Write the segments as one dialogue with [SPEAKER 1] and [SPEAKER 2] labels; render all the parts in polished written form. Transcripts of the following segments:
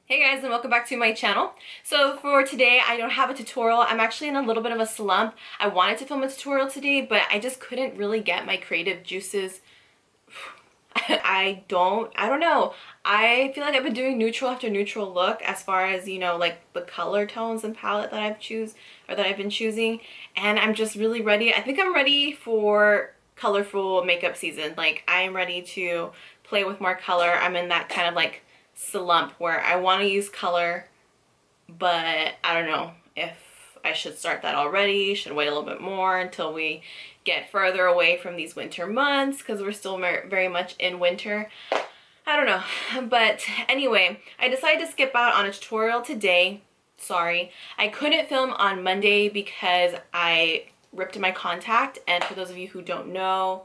[SPEAKER 1] Hey guys, and welcome back to my channel. So for today, I don't have a tutorial. I'm actually in a little bit of a slump. I wanted to film a tutorial today, but I just couldn't really get my creative juices. I don't know. I feel like I've been doing neutral after neutral look as far as, like the color tones and palette that I've been choosing, and I'm just really ready. I think I'm ready for colorful makeup season. Like, I am ready to play with more color. I'm in that kind of like slump where I want to use color, but I don't know if I should start that already. Should wait a little bit more until we get further away from these winter months, because we're still very much in winter. I don't know. But anyway, I decided to skip out on a tutorial today. Sorry. I couldn't film on Monday because I ripped my contact, and for those of you who don't know,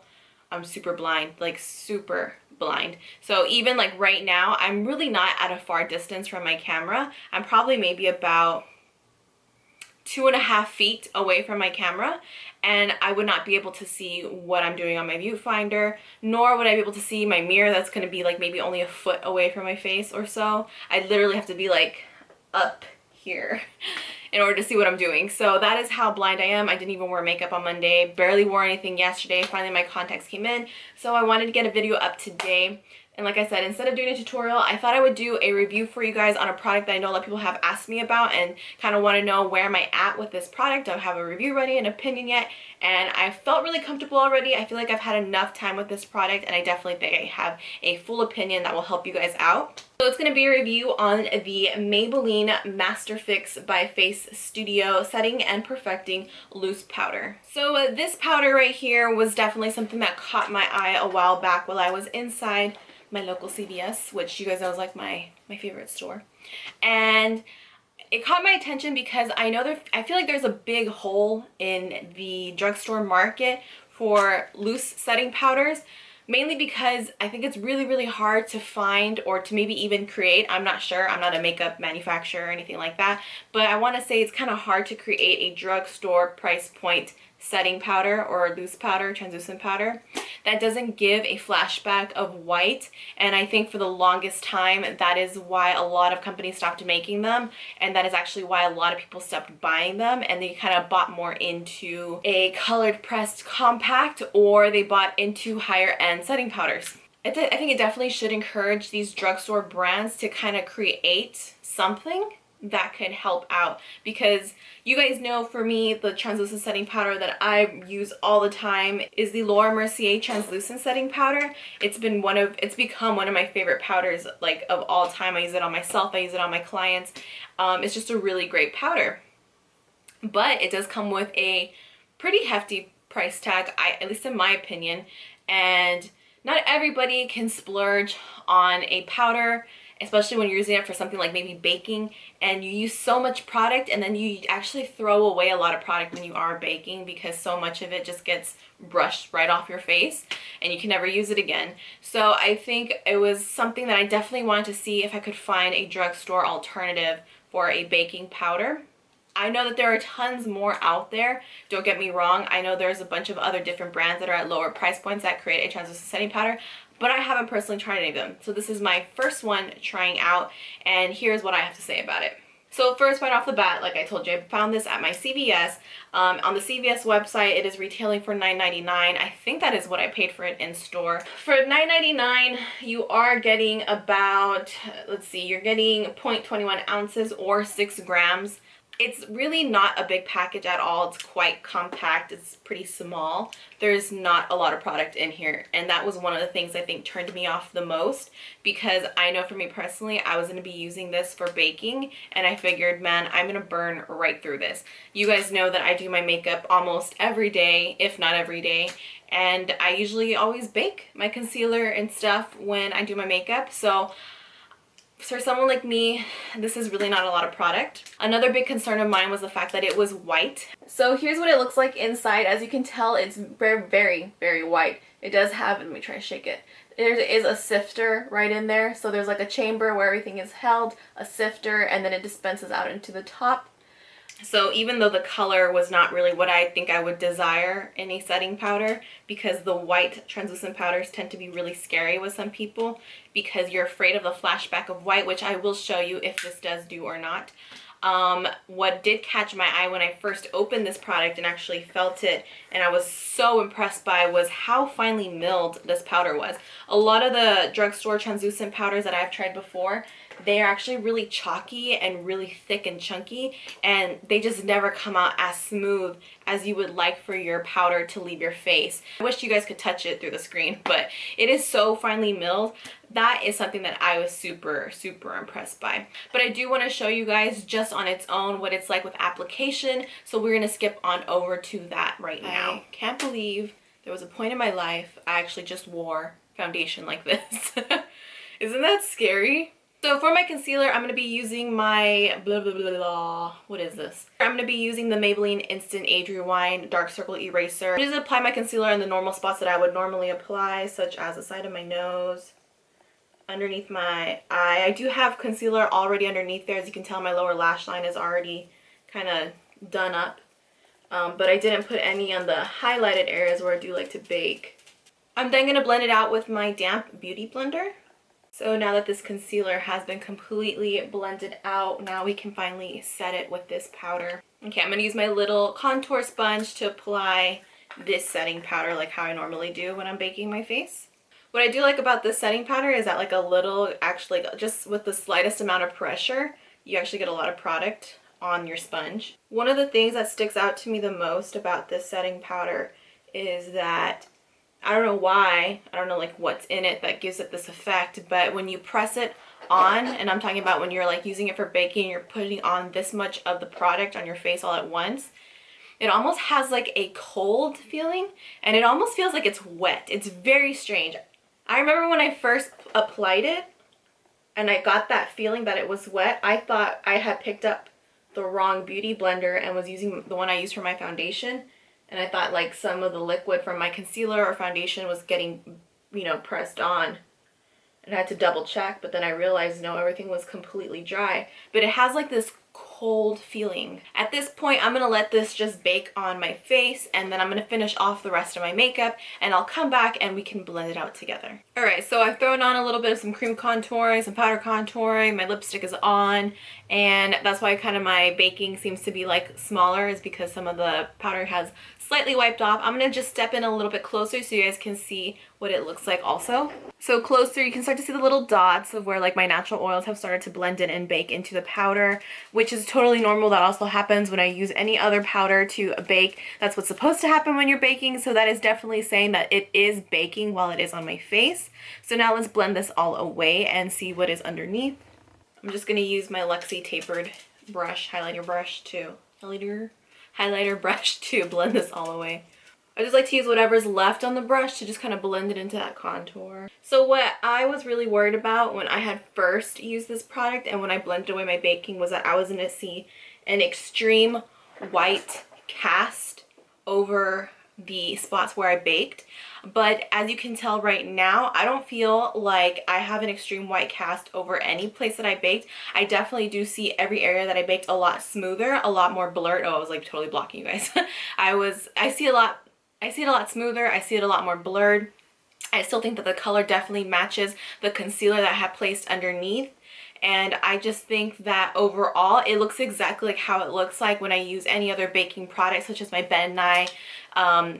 [SPEAKER 1] I'm super blind, like super blind. So even like right now, I'm really not at a far distance from my camera. I'm probably maybe about 2.5 feet away from my camera, and I would not be able to see what I'm doing on my viewfinder, nor would I be able to see my mirror that's going to be like maybe only a foot away from my face or so. I literally have to be like up here in order to see what I'm doing. So that is how blind I am. I didn't even wear makeup on Monday, barely wore anything yesterday. Finally my contacts came in, so I wanted to get a video up today. And like I said, instead of doing a tutorial, I thought I would do a review for you guys on a product that I know a lot of people have asked me about and kind of want to know where am I at with this product. I don't have a review ready, an opinion yet, and I felt really comfortable already. I feel like I've had enough time with this product, and I definitely think I have a full opinion that will help you guys out. So it's going to be a review on the Maybelline Master Fix by Face Studio Setting and Perfecting Loose Powder. So this powder right here was definitely something that caught my eye a while back while I was inside my local CVS, which you guys know is like my favorite store. And it caught my attention because I feel like there's a big hole in the drugstore market for loose setting powders, mainly because I think it's really hard to find or to maybe even create. I'm not sure. I'm not a makeup manufacturer or anything like that, but I want to say it's kind of hard to create a drugstore price point setting powder or loose powder, translucent powder that doesn't give a flashback of white. And I think for the longest time that is why a lot of companies stopped making them, and that is actually why a lot of people stopped buying them, and they kind of bought more into a colored pressed compact, or they bought into higher end setting powders. I think it definitely should encourage these drugstore brands to kind of create something that could help out, because you guys know, for me, the translucent setting powder that I use all the time is the Mercier translucent setting powder. It's become one of my favorite powders, like, of all time. I use it on myself, I use it on my clients. It's just a really great powder, but it does come with a pretty hefty price tag, at least in my opinion, and not everybody can splurge on a powder, especially when you're using it for something like maybe baking, and you use so much product and then you actually throw away a lot of product when you are baking, because so much of it just gets brushed right off your face and you can never use it again. So I think it was something that I definitely wanted to see if I could find a drugstore alternative for a baking powder. I know that there are tons more out there, don't get me wrong. I know there's a bunch of other different brands that are at lower price points that create a translucent setting powder, but I haven't personally tried any of them. So this is my first one trying out, and here's what I have to say about it. So first, right off the bat, like I told you, I found this at my CVS. On the CVS website, it is retailing for $9.99. I think that is what I paid for it in store. For $9.99, you are getting about, let's see, you're getting 0.21 ounces or 6 grams. It's really not a big package at all. It's quite compact. It's pretty small. There's not a lot of product in here, and that was one of the things I think turned me off the most, because I know for me personally, I was going to be using this for baking, and I figured, man, I'm going to burn right through this. You guys know that I do my makeup almost every day, if not every day, and I usually always bake my concealer and stuff when I do my makeup. So for someone like me, this is really not a lot of product. Another big concern of mine was the fact that it was white. So here's what it looks like inside. As you can tell, it's very white. It does have, let me try to shake it. There is a sifter right in there. So there's like a chamber where everything is held, a sifter, and then it dispenses out into the top. So even though the color was not really what I think I would desire in a setting powder, because the white translucent powders tend to be really scary with some people because you're afraid of the flashback of white, which I will show you if this does do or not. What did catch my eye when I first opened this product and actually felt it, and I was so impressed by, was how finely milled this powder was. A lot of the drugstore translucent powders that I've tried before, they are actually really chalky and really thick and chunky, and they just never come out as smooth as you would like for your powder to leave your face. I wish you guys could touch it through the screen, but it is so finely milled. That is something that I was super impressed by. But I do want to show you guys just on its own what it's like with application, so we're going to skip on over to that right now. I can't believe there was a point in my life I actually just wore foundation like this. Isn't that scary? So for my concealer, I'm going to be using my what is this? I'm going to be using the Maybelline Instant Age Rewind Dark Circle Eraser. I just apply my concealer in the normal spots that I would normally apply, such as the side of my nose, underneath my eye. I do have concealer already underneath there. As you can tell, my lower lash line is already kind of done up. But I didn't put any on the highlighted areas where I do like to bake. I'm then going to blend it out with my damp beauty blender. So now that this concealer has been completely blended out, now we can finally set it with this powder. Okay, I'm going to use my little contour sponge to apply this setting powder like how I normally do when I'm baking my face. What I do like about this setting powder is that like a little, actually just with the slightest amount of pressure, you actually get a lot of product on your sponge. One of the things that sticks out to me the most about this setting powder is that I don't know why, I don't know like what's in it that gives it this effect, but when you press it on, and I'm talking about when you're like using it for baking, you're putting on this much of the product on your face all at once, it almost has like a cold feeling, and it almost feels like it's wet. It's very strange. I remember when I first applied it and I got that feeling that it was wet, I thought I had picked up the wrong beauty blender and was using the one I used for my foundation. And I thought like some of the liquid from my concealer or foundation was getting, you know, pressed on. And I had to double check, but then I realized no, everything was completely dry. But it has like this cold feeling. At this point, I'm going to let this just bake on my face, and then I'm going to finish off the rest of my makeup, and I'll come back and we can blend it out together. Alright, so I've thrown on a little bit of some cream contouring, some powder contouring, my lipstick is on, and that's why kind of my baking seems to be like smaller, is because some of the powder has slightly wiped off. I'm going to just step in a little bit closer so you guys can see what it looks like also. So closer, you can start to see the little dots of where like my natural oils have started to blend in and bake into the powder, which is totally normal. That also happens when I use any other powder to bake. That's what's supposed to happen when you're baking, so that is definitely saying that it is baking while it is on my face. So now let's blend this all away and see what is underneath. I'm just going to use my Luxie tapered brush, highlighter brush to blend this all away. I just like to use whatever's left on the brush to just kind of blend it into that contour. So what I was really worried about when I had first used this product and when I blended away my baking was that I was going to see an extreme white cast over the spots where I baked. But as you can tell right now, I don't feel like I have an extreme white cast over any place that I baked. I definitely do see every area that I baked a lot smoother, a lot more blurred. Oh, I was like totally blocking you guys. I see it a lot smoother. I see it a lot more blurred. I still think that the color definitely matches the concealer that I have placed underneath. And I just think that overall it looks exactly like how it looks like when I use any other baking product, such as my Ben Nye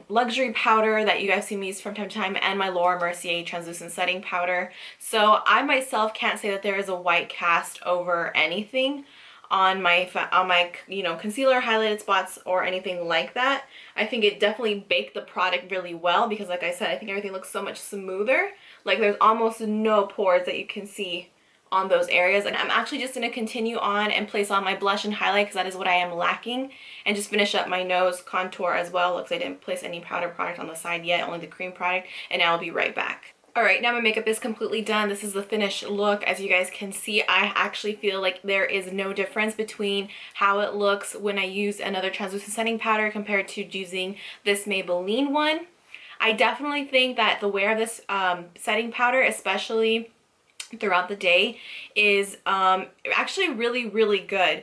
[SPEAKER 1] luxury powder that you guys see me use from time to time, and my Laura Mercier translucent setting powder. So I myself can't say that there is a white cast over anything on my you know, concealer, highlighted spots, or anything like that. I think it definitely baked the product really well because, like I said, I think everything looks so much smoother. Like there's almost no pores that you can see on those areas. And I'm actually just going to continue on and place on my blush and highlight because that is what I am lacking, and just finish up my nose contour as well. Looks like I didn't place any powder product on the side yet, only the cream product, and I'll be right back. Alright, now my makeup is completely done. This is the finished look. As you guys can see, I actually feel like there is no difference between how it looks when I use another translucent setting powder compared to using this Maybelline one. I definitely think that the wear of this setting powder, especially throughout the day, is actually really good.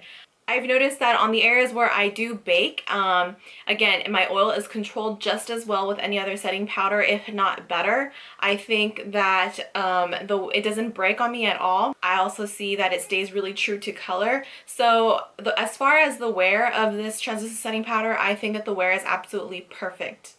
[SPEAKER 1] I've noticed that on the areas where I do bake, again, my oil is controlled just as well with any other setting powder, if not better. I think that it doesn't break on me at all. I also see that it stays really true to color. So as far as the wear of this translucent setting powder, I think that the wear is absolutely perfect.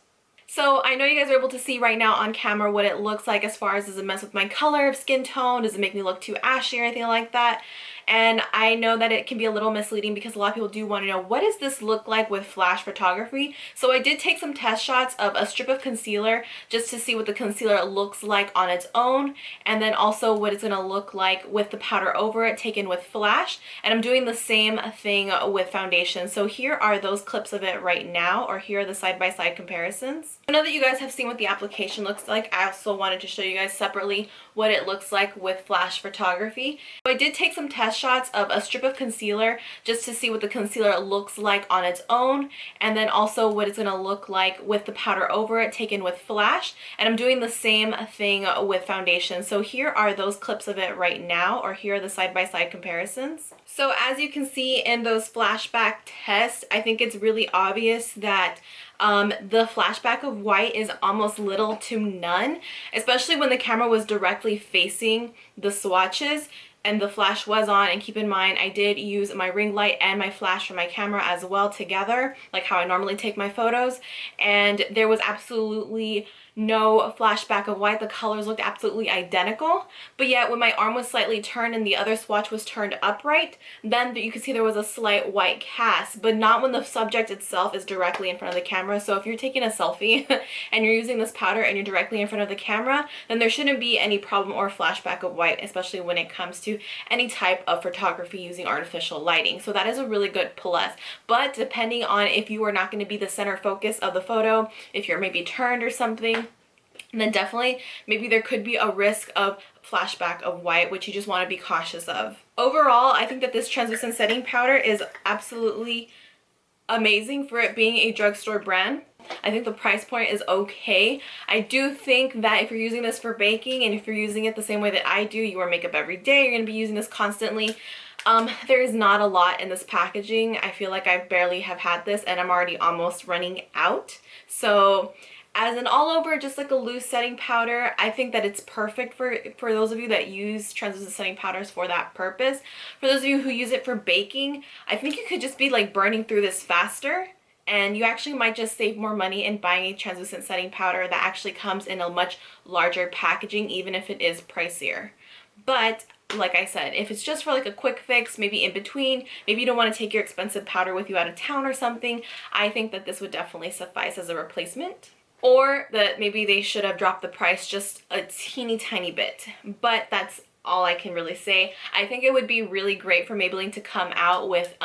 [SPEAKER 1] So I know you guys are able to see right now on camera what it looks like as far as does it mess with my color of skin tone, does it make me look too ashy or anything like that. And I know that it can be a little misleading because a lot of people do want to know, what does this look like with flash photography? So I did take some test shots of a strip of concealer just to see what the concealer looks like on its own, and then also what it's going to look like with the powder over it taken with flash. And I'm doing the same thing with foundation. So here are those clips of it right now, or here are the side-by-side comparisons. I know that you guys have seen what the application looks like. I also wanted to show you guys separately what it looks like with flash photography. So I did take some test shots of a strip of concealer just to see what the concealer looks like on its own, and then also what it's going to look like with the powder over it taken with flash. And I'm doing the same thing with foundation. So here are those clips of it right now, or here are the side-by-side comparisons. So as you can see in those flashback tests, I think it's really obvious that the flashback of white is almost little to none, especially when the camera was directly facing the swatches and the flash was on. And keep in mind, I did use my ring light and my flash for my camera as well together, like how I normally take my photos, and there was absolutely no flashback of white. The colors looked absolutely identical, but yet when my arm was slightly turned and the other swatch was turned upright, then you can see there was a slight white cast, but not when the subject itself is directly in front of the camera. So if you're taking a selfie and you're using this powder and you're directly in front of the camera, then there shouldn't be any problem or flashback of white, especially when it comes to any type of photography using artificial lighting. So that is a really good plus. But depending on if you are not going to be the center focus of the photo, if you're maybe turned or something, then definitely maybe there could be a risk of flashback of white, which you just want to be cautious of. Overall, I think that this translucent setting powder is absolutely amazing for it being a drugstore brand. I think the price point is okay. I do think that if you're using this for baking, and if you're using it the same way that I do, you wear makeup every day, you're going to be using this constantly, there is not a lot in this packaging. I feel like I barely have had this and I'm already almost running out. So as an all over, just like a loose setting powder, I think that it's perfect for those of you that use translucent setting powders for that purpose. For those of you who use it for baking, I think you could just be like burning through this faster, and you actually might just save more money in buying a translucent setting powder that actually comes in a much larger packaging, even if it is pricier. But like I said, if it's just for like a quick fix, maybe in between, maybe you don't want to take your expensive powder with you out of town or something, I think that this would definitely suffice as a replacement. Or that maybe they should have dropped the price just a teeny tiny bit. But that's all I can really say. I think it would be really great for Maybelline to come out with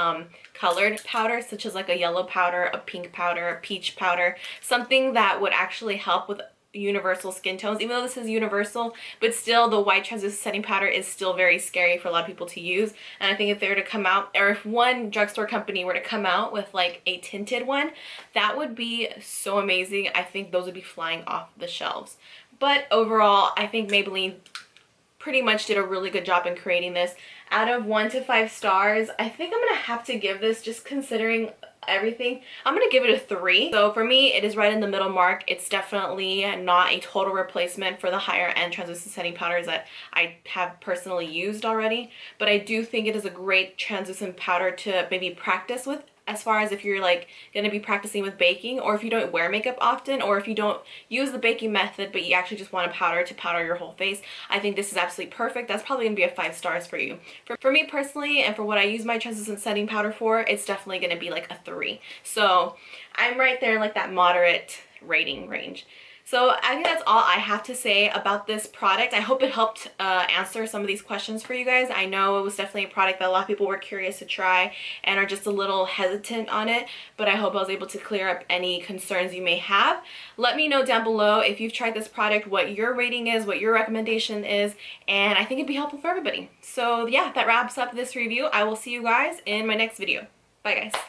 [SPEAKER 1] colored powders, such as like a yellow powder, a pink powder, a peach powder, something that would actually help with universal skin tones. Even though this is universal, but still the white translucent setting powder is still very scary for a lot of people to use. And I think if they were to come out, or if one drugstore company were to come out with like a tinted one, that would be so amazing. I think those would be flying off the shelves. But overall, I think Maybelline pretty much did a really good job in creating this. Out of 1 to 5 stars, I think I'm gonna have to give this, just considering everything, I'm gonna give it a 3. So for me, it is right in the middle mark. It's definitely not a total replacement for the higher end translucent setting powders that I have personally used already, but I do think it is a great translucent powder to maybe practice with, as far as if you're like gonna be practicing with baking, or if you don't wear makeup often, or if you don't use the baking method but you actually just want a powder to powder your whole face. I think this is absolutely perfect. That's probably gonna be a 5 stars for you. For me personally, and for what I use my translucent setting powder for, it's definitely gonna be like a 3. So I'm right there in like that moderate rating range. So I think that's all I have to say about this product. I hope it helped answer some of these questions for you guys. I know it was definitely a product that a lot of people were curious to try and are just a little hesitant on it, but I hope I was able to clear up any concerns you may have. Let me know down below if you've tried this product, what your rating is, what your recommendation is, and I think it'd be helpful for everybody. So yeah, that wraps up this review. I will see you guys in my next video. Bye guys.